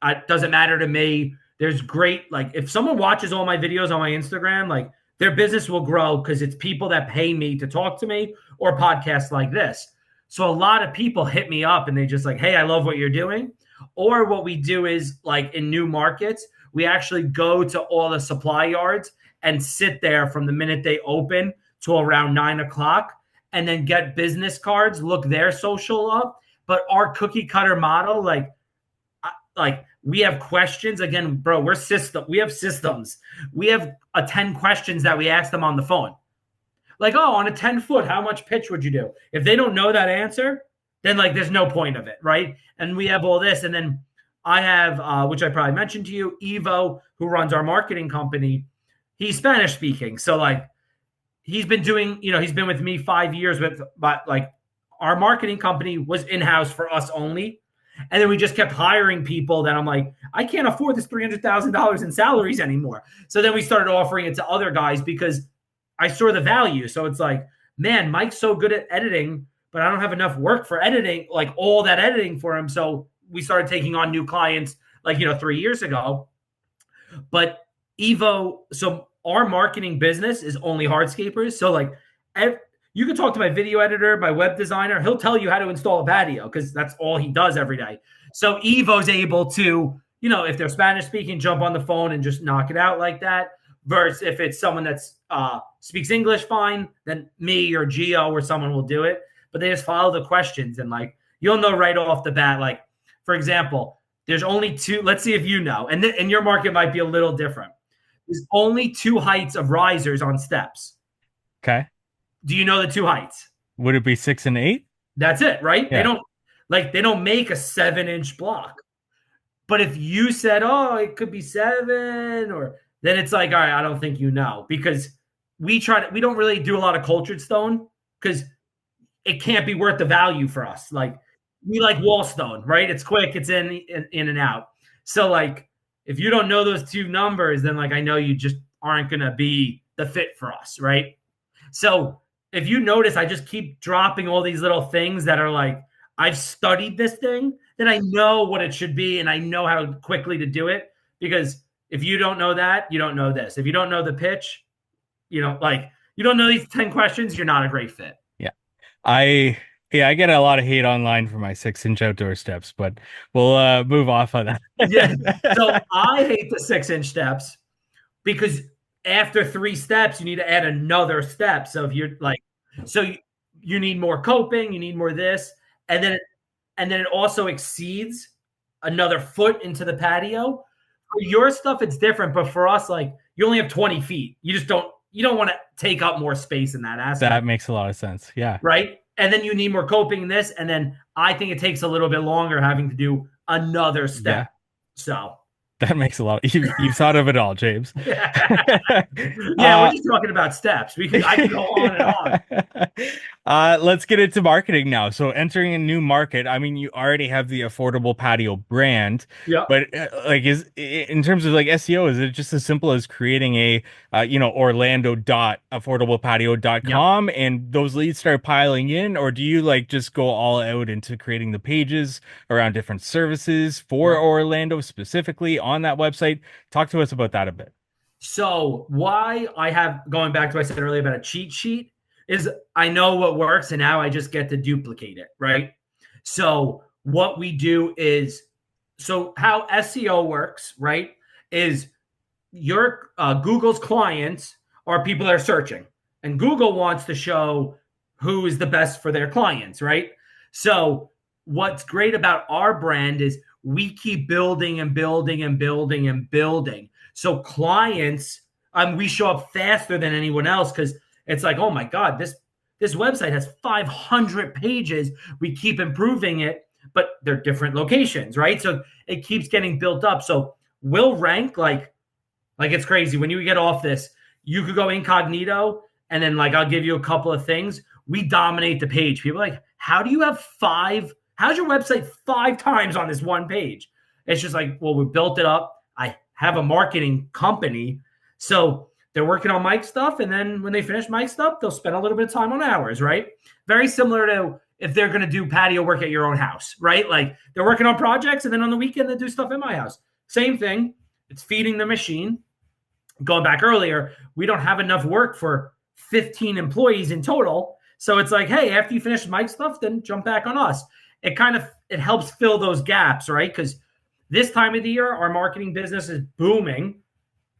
It doesn't matter to me. There's great, like, if someone watches all my videos on my Instagram, like, their business will grow because it's people that pay me to talk to me, or podcasts like this. So a lot of people hit me up and they just like, hey, I love what you're doing. Or what we do is, like, in new markets, we actually go to all the supply yards and sit there from the minute they open to around 9 o'clock, and then get business cards, look their social up. But our cookie cutter model, like we have questions. Again, bro, we have systems. We have 10 questions that we ask them on the phone. Like, oh, on a 10-foot, how much pitch would you do? If they don't know that answer, then like there's no point of it, right? And we have all this. And then I have, which I probably mentioned to you, Evo, who runs our marketing company. He's Spanish speaking. So like he's been doing, he's been with me 5 years but like our marketing company was in-house for us only. And then we just kept hiring people that I'm like, I can't afford this $300,000 in salaries anymore. So then we started offering it to other guys because I saw the value. So it's like, man, Mike's so good at editing, but I don't have enough work for editing, like all that editing for him. So we started taking on new clients like, 3 years ago. But Evo, so our marketing business is only hardscapers. So like you can talk to my video editor, my web designer. He'll tell you how to install a patio because that's all he does every day. So Evo's able to, if they're Spanish speaking, jump on the phone and just knock it out like that. Versus if it's someone that's speaks English fine, then me or Gio or someone will do it. But they just follow the questions, and like you'll know right off the bat. Like, for example, there's only two. Let's see if you know, and your market might be a little different. There's only 2 heights of risers on steps. Okay. Do you know the 2 heights? Would it be 6 and 8? That's it, right? Yeah. They don't make a 7-inch block. But if you said, oh, it could be 7, or then it's like, all right, I don't think you know, because we don't really do a lot of cultured stone. because it can't be worth the value for us. Like we like Wallstone, right? It's quick, it's in and out. So like if you don't know those two numbers, then like I know you just aren't gonna be the fit for us, right? So if you notice, I just keep dropping all these little things that are like I've studied this thing, then I know what it should be and I know how quickly to do it. Because if you don't know that, you don't know this. If you don't know the pitch, you don't know these 10 questions, you're not a great fit. Yeah. I I get a lot of hate online for my 6-inch outdoor steps, but we'll move off on Yeah. So that. I hate the 6-inch steps because after 3 steps, you need to add another step. So if you're like, so you need more coping, you need more this, and then it also exceeds another foot into the patio. For your stuff, it's different, but for us, like you only have 20 feet. You don't want to take up more space in that That aspect, makes a lot of sense. Yeah. right? And then you need more coping in this, and then I think it takes a little bit longer having to do another Yeah. step. So That makes a lot. You've thought of it all, James. yeah, we're just talking about steps. I can go on and on. Let's get into marketing now. So entering a new market, I mean, you already have the affordable patio brand, Yep. but like in terms of like SEO, is it just as simple as creating a Yep. orlando.affordablepatio.com and those leads start piling in, or do you like just go all out into creating the pages around different services for Yep. Orlando specifically on that website? Talk to us about that a bit. So why I have going back to what I said earlier about a cheat sheet is I know what works and now I just get to duplicate it, right? So what we do is so how SEO works, right? Is your Google's clients are people that are searching, and Google wants to show who is the best for their clients, right? So what's great about our brand is we keep building and building and building and building. So clients, we show up faster than anyone else because it's like, oh my God, this website has 500 pages. We keep improving it, but they're different locations, right? So it keeps getting built up. So we'll rank like it's crazy. When you get off this, you could go incognito and then like I'll give you a couple of things. We dominate the page. People are like, how do you have how's your website 5 times on this one page? It's just like, well, we built it up. I have a marketing company. So they're working on Mike's stuff. And then when they finish Mike's stuff, they'll spend a little bit of time on ours, right? Very similar to if they're going to do patio work at your own house, right? Like they're working on projects and then on the weekend they do stuff in my house. Same thing. It's feeding the machine. Going back earlier, we don't have enough work for 15 employees in total. So it's like, hey, after you finish Mike's stuff, then jump back on us. It helps fill those gaps, right? Because this time of the year, our marketing business is booming.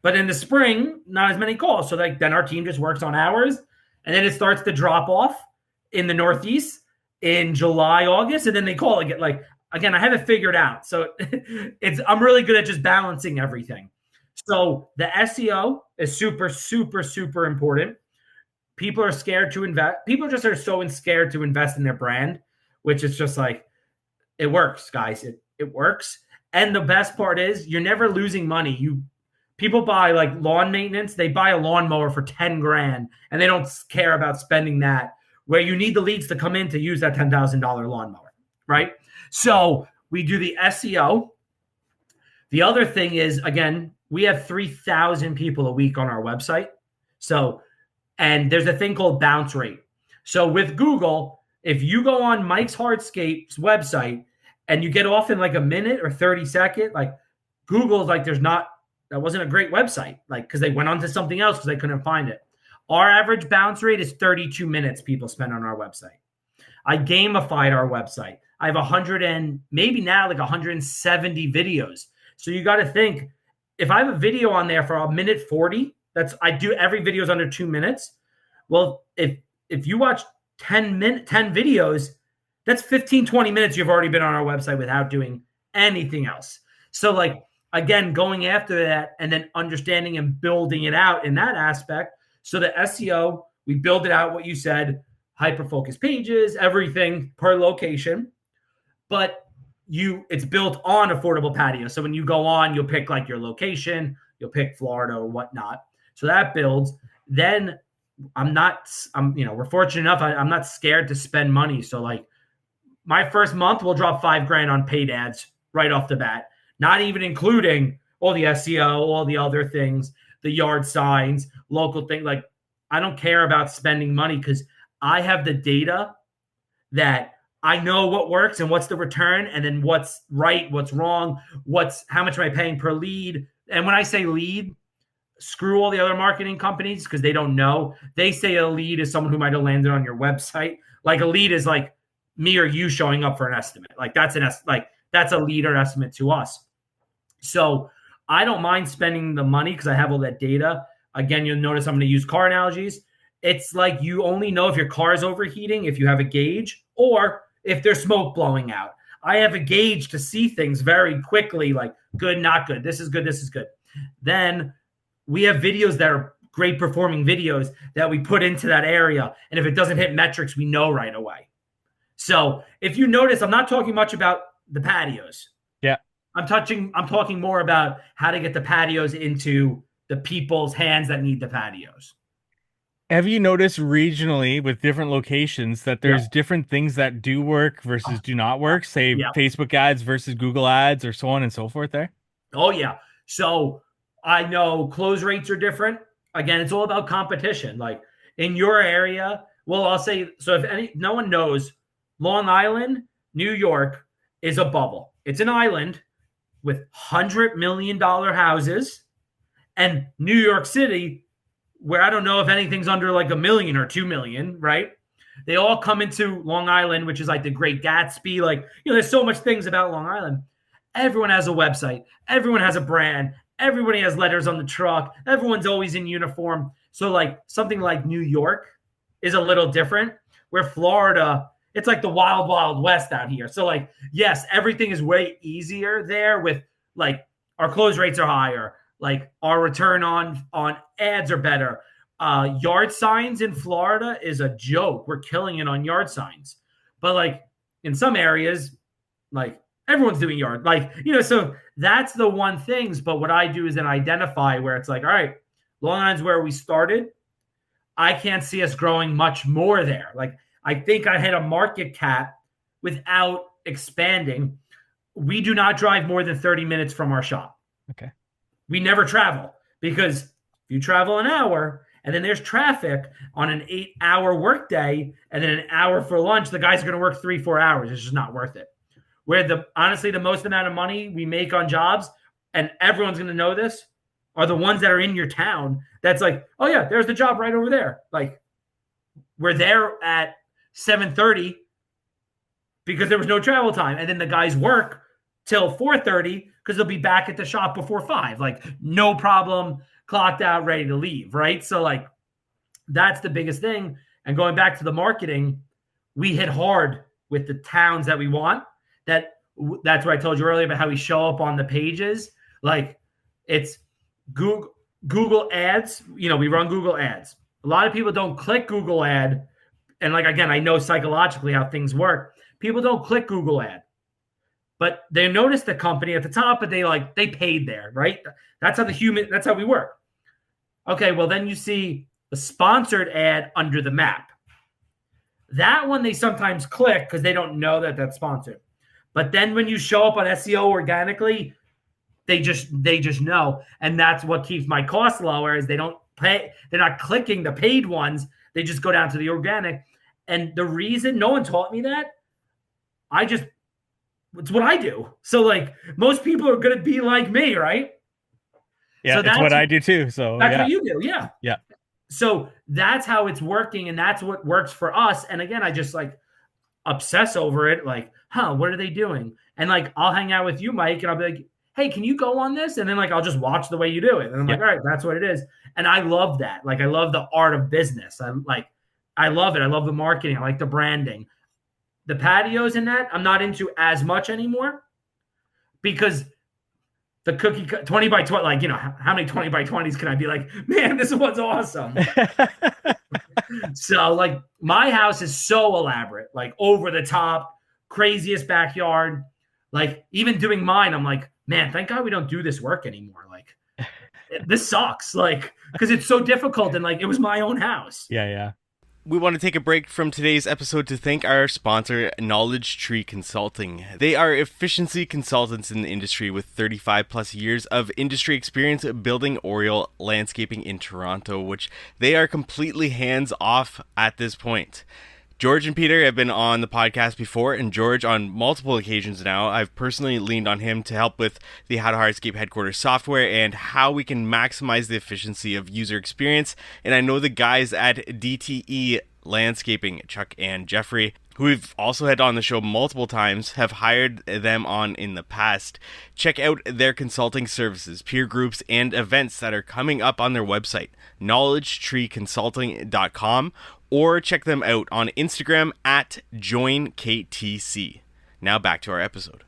But in the spring, not as many calls. So like then our team just works on hours and then it starts to drop off in the Northeast in July, August, and then they call again. Like again, I have it figured out. So I'm really good at just balancing everything. So the SEO is super, super, super important. People are scared to invest. People just are so scared to invest in their brand, which is just like, it works, guys. It works. And the best part is you're never losing money. People buy like lawn maintenance, they buy a lawnmower for 10 grand and they don't care about spending that, where you need the leads to come in to use that $10,000 lawnmower, right? So we do the SEO. The other thing is, again, we have 3,000 people a week on our website. So, and there's a thing called bounce rate. So with Google, if you go on Mike's Hardscape's website and you get off in like a minute or 30 seconds, like Google's like, that wasn't a great website, like, because they went on to something else because they couldn't find it. Our average bounce rate is 32 minutes people spend on our website. I gamified our website. I have 100 and maybe now like 170 videos. So you got to think, if I have a video on there for a minute 40, I do every video is under 2 minutes. Well, if you watch 10 videos, that's 15, 20 minutes you've already been on our website without doing anything else. So like, again, going after that and then understanding and building it out in that aspect. So the SEO, we build it out, what you said, hyper-focused pages, everything per location. But it's built on affordable patio. So when you go on, you'll pick like your location, you'll pick Florida or whatnot. So that builds. Then I'm not, we're fortunate enough. I'm not scared to spend money. So like my first month, we'll drop 5 grand on paid ads right off the bat, not even including all the SEO, all the other things, the yard signs, local thing. Like I don't care about spending money because I have the data that I know what works and what's the return, and then what's right, what's wrong, how much am I paying per lead. And when I say lead, screw all the other marketing companies because they don't know. They say a lead is someone who might have landed on your website. Like a lead is like me or you showing up for an estimate. Like that's a lead or estimate to us. So I don't mind spending the money because I have all that data. Again, you'll notice I'm going to use car analogies. It's like you only know if your car is overheating if you have a gauge or if there's smoke blowing out. I have a gauge to see things very quickly, like good, not good. This is good, this is good. Then we have videos that are great performing videos that we put into that area. And if it doesn't hit metrics, we know right away. So if you notice, I'm not talking much about the patios. Yeah. I'm talking more about how to get the patios into the people's hands that need the patios. Have you noticed regionally with different locations that Yeah. there's different things that do work versus do not work? Say Yeah. Facebook ads versus Google ads or so on and so forth there? Oh, yeah. So I know close rates are different. Again, it's all about competition. Like in your area, well, I'll say, so if no one knows, Long Island, New York is a bubble. It's an island with $100 million houses, and New York City, where I don't know if anything's under like $1 million or $2 million, right? They all come into Long Island, which is like the Great Gatsby. Like, there's so much things about Long Island. Everyone has a website. Everyone has a brand. Everybody has letters on the truck. Everyone's always in uniform. So like something like New York is a little different, where Florida, it's like the wild, wild west out here. So like, yes, everything is way easier there with like our close rates are higher. Like our return on ads are better. Yard signs in Florida is a joke. We're killing it on yard signs. But like in some areas, like everyone's doing yard. Like, so that's the one things. But what I do is then identify where it's like, all right, Long Island's where we started. I can't see us growing much more there. Like I think I hit a market cap without expanding. We do not drive more than 30 minutes from our shop. Okay. We never travel because if you travel an hour and then there's traffic on an 8-hour workday and then an hour for lunch, the guys are going to work 3-4 hours. It's just not worth it. Where honestly, the most amount of money we make on jobs, and everyone's going to know this, are the ones that are in your town. That's like, oh yeah, there's the job right over there. Like we're there at 7:30 because there was no travel time. And then the guys work till 4:30 because they'll be back at the shop before 5. Like no problem, clocked out, ready to leave, right? So like that's the biggest thing. And going back to the marketing, we hit hard with the towns that we want. That's what I told you earlier about how we show up on the pages. Like it's Google ads. We run Google ads. A lot of people don't click Google ad. And like, again, I know psychologically how things work. People don't click Google ad, but they notice the company at the top, but they paid there, right? That's how we work. Okay. Well, then you see the sponsored ad under the map. That one they sometimes click because they don't know that that's sponsored. But then when you show up on SEO organically, they just know. And that's what keeps my costs lower is they don't pay. They're not clicking the paid ones. They just go down to the organic. And the reason no one taught me that, it's what I do. So like most people are going to be like me, right? Yeah, so that's what I do too. So that's yeah. what you do. Yeah. Yeah. So that's how it's working. And that's what works for us. And again, I just like obsess over it. Like, what are they doing? And like, I'll hang out with you, Mike, and I'll be like, hey, can you go on this? And then like, I'll just watch the way you do it. And I'm like, all right, that's what it is. And I love that. Like, I love the art of business. I love it. I love the marketing. I like the branding. The patios and that I'm not into as much anymore because the cookie 20 by 20, like, how many 20 by 20s can I be like, man, this one's awesome. So like my house is so elaborate, like over the top, craziest backyard. Like even doing mine, I'm like, man, thank God we don't do this work anymore. Like this sucks, like, because it's so difficult, and like it was my own house. Yeah, yeah. We want to take a break from today's episode to thank our sponsor, Knowledge Tree Consulting. They are efficiency consultants in the industry with 35 plus years of industry experience building Oriole landscaping in Toronto, which they are completely hands off at this point. George and Peter have been on the podcast before, and George, on multiple occasions now, I've personally leaned on him to help with the How to Hardscape headquarters software and how we can maximize the efficiency of user experience. And I know the guys at DTE Landscaping, Chuck and Jeffrey, who we've also had on the show multiple times, have hired them on in the past. Check out their consulting services, peer groups, and events that are coming up on their website, knowledgetreeconsulting.com, or check them out on Instagram at joinktc. Now back to our episode.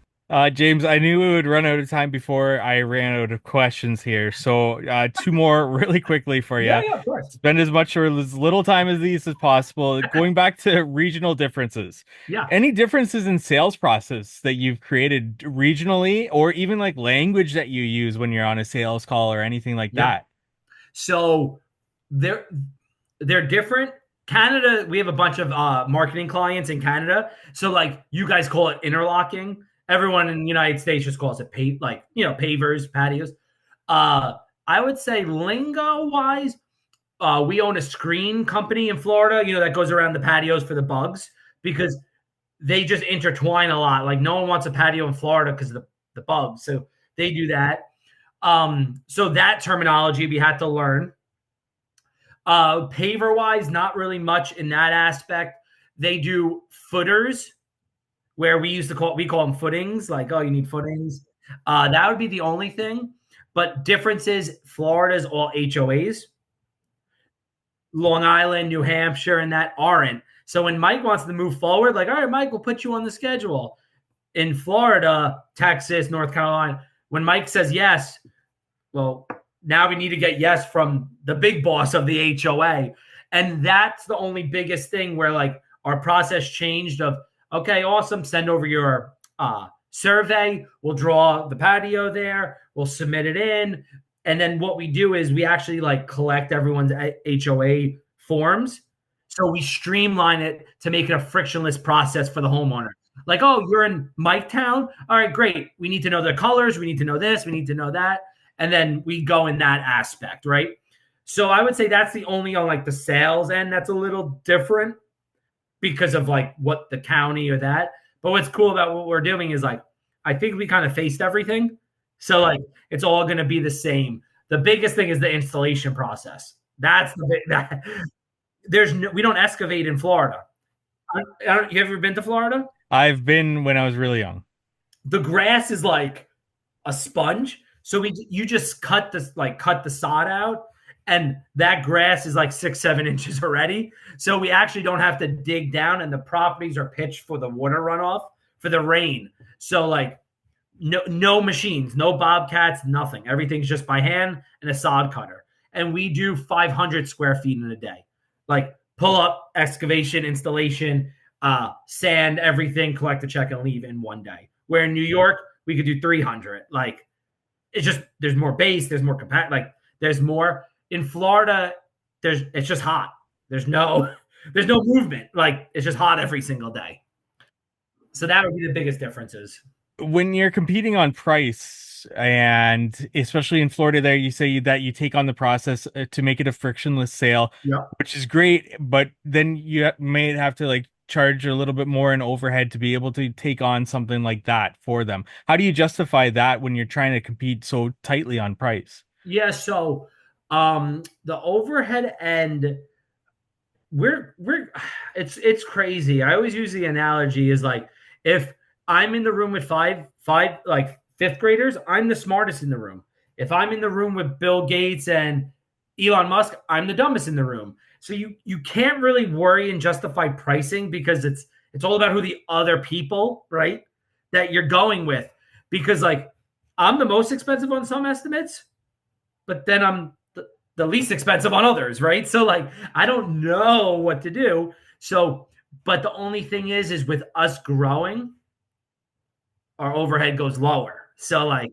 James, I knew we would run out of time before I ran out of questions here. So two more really quickly for you. Yeah, of course. Spend as much or as little time as these as possible. Going back to regional differences. Yeah. Any differences in sales process that you've created regionally, or even like language that you use when you're on a sales call or anything like that? So they're different. Canada, we have a bunch of marketing clients in Canada. So like you guys call it interlocking. Everyone in the United States just calls it pavers, patios. I would say lingo wise, we own a screen company in Florida, that goes around the patios for the bugs, because they just intertwine a lot. Like no one wants a patio in Florida because of the bugs. So they do that. So that terminology we had to learn. Paver wise, not really much in that aspect. They do footers, where we call them footings. Like, oh, you need footings. That would be the only thing. But difference is Florida's all HOAs. Long Island, New Hampshire, and that aren't. So when Mike wants to move forward, like, all right, Mike, we'll put you on the schedule. In Florida, Texas, North Carolina, when Mike says yes, well, now we need to get yes from the big boss of the HOA. And that's the only biggest thing where like our process changed of, okay, awesome. Send over your survey. We'll draw the patio there. We'll submit it in. And then what we do is we actually like collect everyone's HOA forms. So we streamline it to make it a frictionless process for the homeowner. Like, oh, you're in Mike Town. All right, great. We need to know the colors. We need to know this. We need to know that. And then we go in that aspect, right? So I would say that's the only on like the sales end that's a little different because of like what the county or that. But what's cool about what we're doing is like, I think we kind of faced everything. So like, it's all going to be the same. The biggest thing is the installation process. That's the big, we don't excavate in Florida. You ever been to Florida? I've been when I was really young. The grass is like a sponge. So you just cut the sod out, and that grass is like 6-7 inches already. So we actually don't have to dig down, and the properties are pitched for the water runoff for the rain. So like no machines, no bobcats, nothing. Everything's just by hand and a sod cutter. And we do 500 square feet in a day. Like pull up, excavation, installation, sand, everything, collect a check and leave in one day. Where in New York, we could do 300. Like, it's just, there's more base, there's more compact, like there's more. In Florida, it's just hot. There's no movement. Like it's just hot every single day. So that would be the biggest differences. When you're competing on price, and especially in Florida there, you say that you take on the process to make it a frictionless sale, which is great, but then you may have to like charge a little bit more in overhead to be able to take on something like that for them. How do you justify that when you're trying to compete so tightly on price? Yeah, so the overhead end, it's crazy. I always use the analogy is like, if I'm in the room with five like fifth graders, I'm the smartest in the room. If I'm in the room with Bill Gates and Elon Musk, I'm the dumbest in the room. So you can't really worry and justify pricing because it's all about who the other people, right, that you're going with. Because like I'm the most expensive on some estimates, but then I'm the least expensive on others, right? So like I don't know what to do. So, but the only thing is with us growing, our overhead goes lower. So like,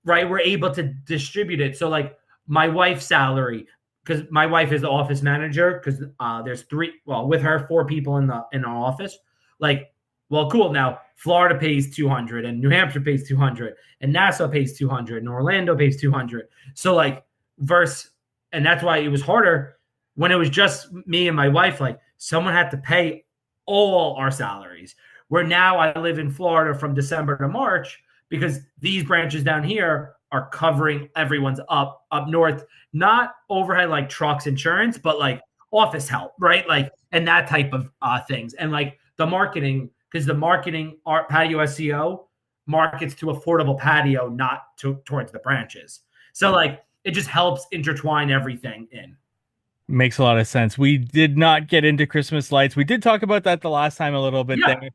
right, we're able to distribute it. So like my wife's salary, because my wife is the office manager, because there's with her, 4 people in our office. Like, well, cool. Now Florida pays 200, and New Hampshire pays 200, and Nassau pays 200, and Orlando pays 200. So like, and that's why it was harder when it was just me and my wife. Like, someone had to pay all our salaries. Where now I live in Florida from December to March, because these branches down here are covering everyone's up north, not overhead like trucks, insurance, but like office help, right? Like, and that type of things. And like the marketing, because the marketing, art patio SEO markets to affordable patio, not towards the branches. So like, it just helps intertwine everything in. Makes a lot of sense. We did not get into Christmas lights. We did talk about that the last time a little bit Yeah. there.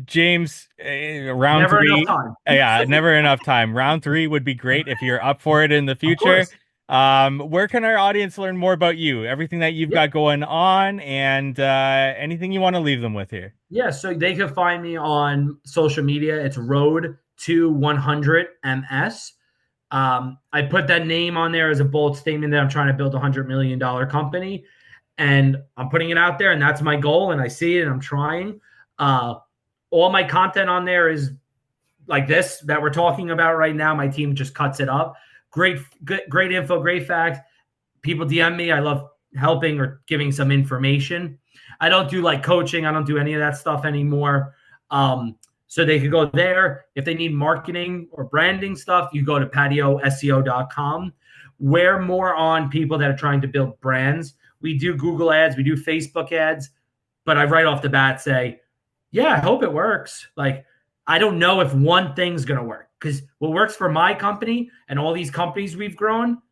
James, round Never enough three. time. Yeah, never enough time. Round three would be great if you're up for it in the Of future. course. Where can our audience learn more about you? Everything that you've got going on, and anything you want to leave them with here. Yeah, so they can find me on social media. It's Road to 100 MS. I put that name on there as a bold statement that I'm trying to build a $100 million company, and I'm putting it out there, and that's my goal. And I see it, and I'm trying. All my content on there is like this that we're talking about right now. My team just cuts it up. Great info, great facts. People DM me. I love helping or giving some information. I don't do like coaching. I don't do any of that stuff anymore. So they could go there. If they need marketing or branding stuff, you go to patioseo.com. We're more on people that are trying to build brands. We do Google ads, we do Facebook ads, but I right off the bat say, yeah, I hope it works. Like, I don't know if one thing's going to work, because what works for my company and all these companies we've grown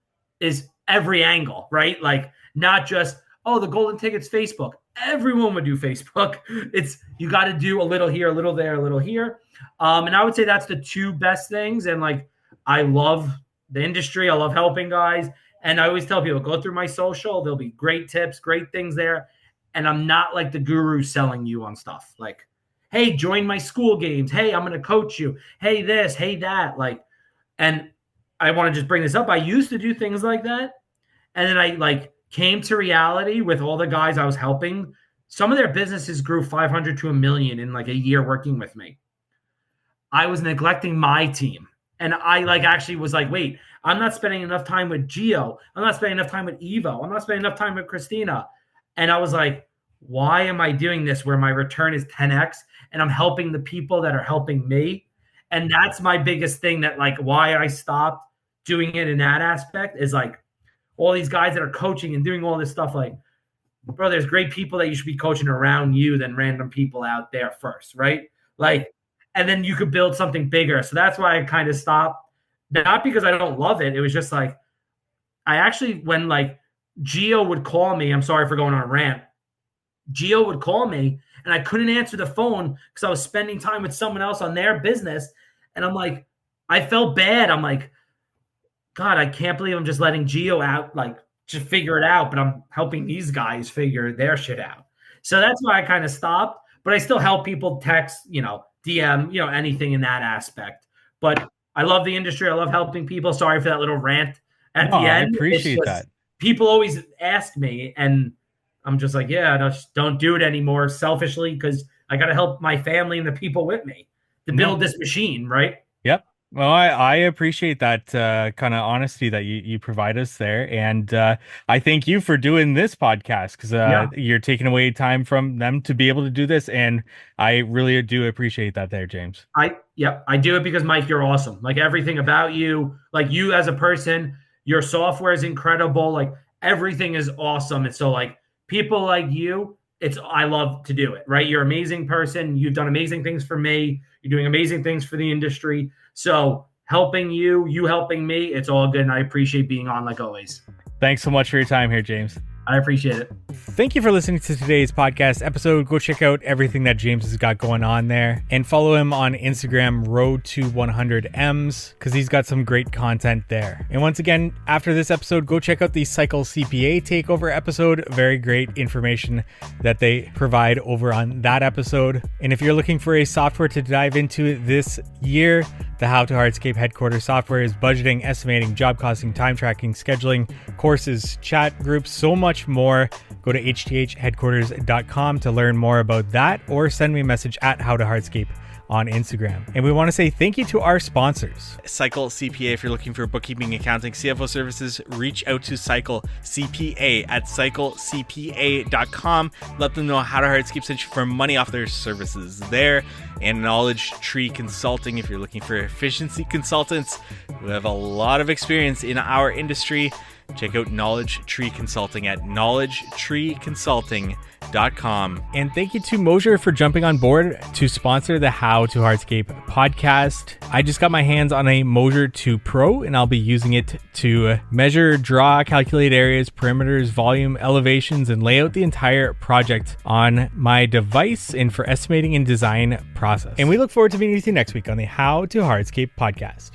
is every angle, right? Like, not just, oh, the golden ticket's Facebook. Everyone would do Facebook. It's, you got to do a little here, a little there, a little here. And I would say that's the two best things. And like, I love the industry. I love helping guys. And I always tell people, go through my social. There'll be great tips, great things there. And I'm not like the guru selling you on stuff. Like, hey, join my school games. Hey, I'm going to coach you. Hey, this, hey, that. Like, and I want to just bring this up. I used to do things like that. And then I like came to reality with all the guys I was helping. Some of their businesses grew 500 to 1 million in like a year working with me. I was neglecting my team. And I like actually was like, wait, I'm not spending enough time with Gio. I'm not spending enough time with Evo. I'm not spending enough time with Christina. And I was like, why am I doing this where my return is 10x and I'm helping the people that are helping me? And that's my biggest thing, that like why I stopped doing it in that aspect is like all these guys that are coaching and doing all this stuff. Like, bro, there's great people that you should be coaching around you than random people out there first, right? Like, and then you could build something bigger. So that's why I kind of stopped. Not because I don't love it. It was just like, I actually, when like Gio would call me, I'm sorry for going on a rant. Gio would call me and I couldn't answer the phone because I was spending time with someone else on their business. And I'm like, I felt bad. I'm like, God, I can't believe I'm just letting Gio out, like, to figure it out, but I'm helping these guys figure their shit out. So that's why I kind of stopped. But I still help people text, DM, anything in that aspect. But I love the industry. I love helping people. Sorry for that little rant at the end. I appreciate that. People always ask me, and I'm just like, yeah, just don't do it anymore selfishly, because I got to help my family and the people with me to build this machine, right? Yep. Well, I appreciate that kind of honesty that you provide us there. And I thank you for doing this podcast, because you're taking away time from them to be able to do this. And I really do appreciate that there, James. I do it because, Mike, you're awesome. Like, everything about you, like you as a person, your software is incredible. Like, everything is awesome. And so like people like you, I love to do it, right? You're an amazing person. You've done amazing things for me. You're doing amazing things for the industry. So helping you helping me, it's all good. And I appreciate being on, like always. Thanks so much for your time here, James. I appreciate it. Thank you for listening to today's podcast episode. Go check out everything that James has got going on there and follow him on Instagram, Road to 100Ms, because he's got some great content there. And once again, after this episode, go check out the Cycle CPA Takeover episode. Very great information that they provide over on that episode. And if you're looking for a software to dive into this year, the How to Hardscape headquarters software is budgeting, estimating, job costing, time tracking, scheduling, courses, chat groups, so much more. Go to hthheadquarters.com to learn more about that, or send me a message at How to Hardscape on Instagram. And we want to say thank you to our sponsors. Cycle CPA. If you're looking for bookkeeping, accounting, CFO services, reach out to Cycle CPA at cyclecpa.com. Let them know How to Hardscape sent you for money off their services there. And Knowledge Tree Consulting. If you're looking for efficiency consultants who have a lot of experience in our industry, check out Knowledge Tree Consulting at knowledgetreeconsulting.com. And thank you to Mosier for jumping on board to sponsor the How to Hardscape podcast. I just got my hands on a Mosier 2 Pro, and I'll be using it to measure, draw, calculate areas, perimeters, volume, elevations, and lay out the entire project on my device and for estimating and design process. And we look forward to meeting with you next week on the How to Hardscape podcast.